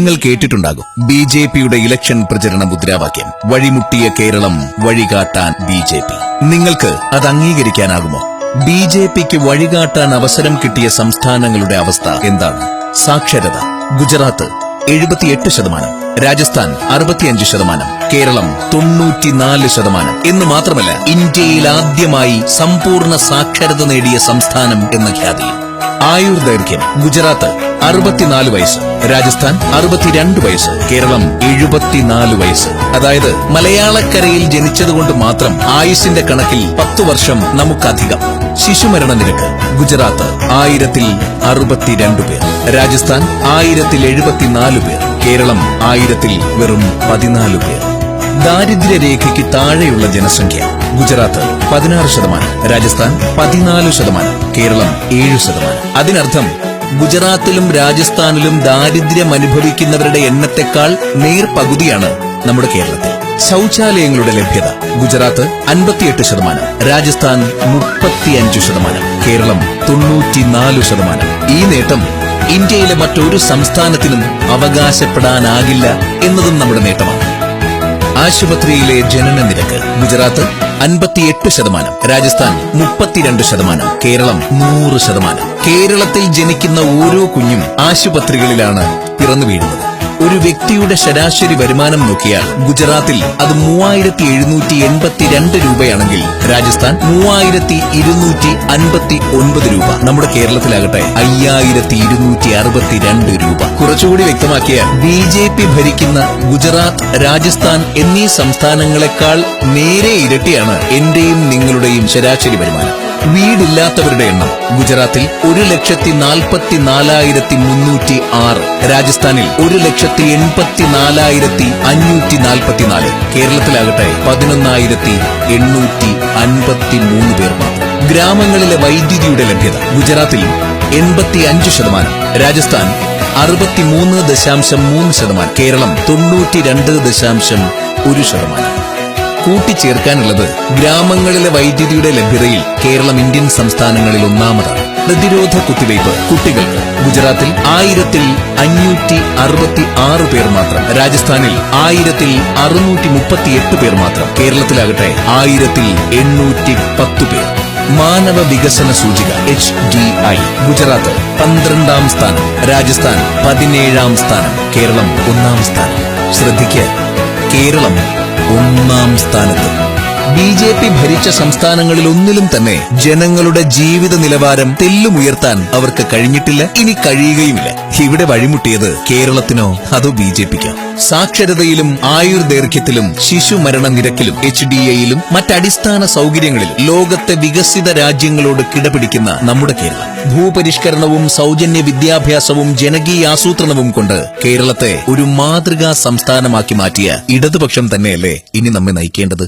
നിങ്ങൾ കേട്ടിട്ടുണ്ടാകും BJPയുടെ ഇലക്ഷൻ പ്രചരണ മുദ്രാവാക്യം വഴിമുട്ടിയ കേരളം വഴികാട്ടാൻ BJP. നിങ്ങൾക്ക് അത് അംഗീകരിക്കാനാകുമോ? BJPക്ക് വഴികാട്ടാൻ അവസരം കിട്ടിയ സംസ്ഥാനങ്ങളുടെ അവസ്ഥ എന്താണ്? സാക്ഷരത: ഗുജറാത്ത് 78%, രാജസ്ഥാൻ 65%, കേരളം 94% എന്ന് മാത്രമല്ല, ഇന്ത്യയിൽ ആദ്യമായി സമ്പൂർണ്ണ സാക്ഷരത നേടിയ സംസ്ഥാനം എന്ന ഖ്യാതിയും. ആയുർദൈർഘ്യം: ഗുജറാത്ത് 64 വയസ്സ്, രാജസ്ഥാൻ 62 വയസ്സ്, കേരളം 74 വയസ്സ്. അതായത് മലയാളക്കരയിൽ ജനിച്ചതുകൊണ്ട് മാത്രം ആയുസിന്റെ കണക്കിൽ 10 വർഷം നമുക്കധികം. ശിശുമരണ നിരക്ക്: ഗുജറാത്ത് 1062 പേർ, രാജസ്ഥാൻ 1074 പേർ, കേരളം 1000 വെറും 14 പേർ. ദാരിദ്ര്യരേഖയ്ക്ക് താഴെയുള്ള ജനസംഖ്യ: ഗുജറാത്ത് 16%, രാജസ്ഥാൻ 14%, കേരളം 7%. അതിനർത്ഥം ഗുജറാത്തിലും രാജസ്ഥാനിലും ദാരിദ്ര്യം അനുഭവിക്കുന്നവരുടെ എണ്ണത്തെക്കാൾ നേർപകുതിയാണ് നമ്മുടെ കേരളത്തിൽ. ശൗചാലയങ്ങളുടെ ലഭ്യത: ഗുജറാത്ത് 58%, രാജസ്ഥാൻ 35%, കേരളം 94%. ഈ നേട്ടം ഇന്ത്യയിലെ മറ്റൊരു സംസ്ഥാനത്തിനും അവകാശപ്പെടാനാകില്ല എന്നതും നമ്മുടെ നേട്ടമാണ്. ആശുപത്രിയിലെ ജനന നിരക്ക്: ഗുജറാത്ത് 58%, രാജസ്ഥാൻ 32%, കേരളം 100%. കേരളത്തിൽ ജനിക്കുന്ന ഓരോ കുഞ്ഞും ആശുപത്രികളിലാണ് പിറന്നു വീഴുന്നത്. ഒരു വ്യക്തിയുടെ ശരാശരി വരുമാനം നോക്കിയാൽ ഗുജറാത്തിൽ അത് 3782 രൂപയാണെങ്കിൽ രാജസ്ഥാൻ 3259 രൂപ. നമ്മുടെ കേരളത്തിലാകട്ടെ 5262 രൂപ. കുറച്ചുകൂടി വ്യക്തമാക്കിയാൽ BJP ഭരിക്കുന്ന ഗുജറാത്ത്, രാജസ്ഥാൻ എന്നീ സംസ്ഥാനങ്ങളെക്കാൾ നേരെ ഇരട്ടിയാണ് എന്റെയും നിങ്ങളുടെയും ശരാശരി വരുമാനം. വീടില്ലാത്തവരുടെ എണ്ണം: ഗുജറാത്തിൽ 1,44,306, രാജസ്ഥാനിൽ 1,84,544, കേരളത്തിലാകട്ടെ 11,853 പേർ മാത്രം. ഗ്രാമങ്ങളിലെ വൈദ്യുതിയുടെ ലഭ്യത: ഗുജറാത്തിൽ 85%, രാജസ്ഥാൻ 63.3%, കേരളം 92.1%. കൂട്ടിച്ചേർക്കാനുള്ളത്, ഗ്രാമങ്ങളിലെ വൈദ്യുതിയുടെ ലഭ്യതയിൽ കേരളം ഇന്ത്യൻ സംസ്ഥാനങ്ങളിൽ ഒന്നാമതാണ്. പ്രതിരോധ കുത്തിവയ്പ് കുട്ടികൾക്ക്: ഗുജറാത്തിൽ 1566 പേർ മാത്രം, രാജസ്ഥാനിൽ 1638 പേർ മാത്രം, കേരളത്തിലാകട്ടെ 1810 പേർ. മാനവ വികസന സൂചിക HDI: ഗുജറാത്ത് 12ാം സ്ഥാനം, രാജസ്ഥാൻ 17ാം സ്ഥാനം, കേരളം 1ാം സ്ഥാനം. ശ്രദ്ധിക്കുക, കേരളം 1ാം സ്ഥാനത്ത്. BJP ഭരിച്ച സംസ്ഥാനങ്ങളിൽ ഒന്നിലും തന്നെ ജനങ്ങളുടെ ജീവിത നിലവാരം തെല്ലുമുയർത്താൻ അവർക്ക് കഴിഞ്ഞിട്ടില്ല, ഇനി കഴിയുകയുമില്ല. ഇവിടെ വഴിമുട്ടിയത് കേരളത്തിനോ അതോ BJPക്കോ? സാക്ഷരതയിലും ആയുർദൈർഘ്യത്തിലും ശിശുമരണ നിരക്കിലും HDIയിലും മറ്റടിസ്ഥാന സൗകര്യങ്ങളിലും ലോകത്തെ വികസിത രാജ്യങ്ങളോട് കിടപിടിക്കുന്ന നമ്മുടെ കേരളം. ഭൂപരിഷ്കരണവും സൗജന്യ വിദ്യാഭ്യാസവും ജനകീയാസൂത്രണവും കൊണ്ട് കേരളത്തെ ഒരു മാതൃകാ സംസ്ഥാനമാക്കി മാറ്റിയ ഇടതുപക്ഷം തന്നെയല്ലേ ഇനി നമ്മെ നയിക്കേണ്ടത്?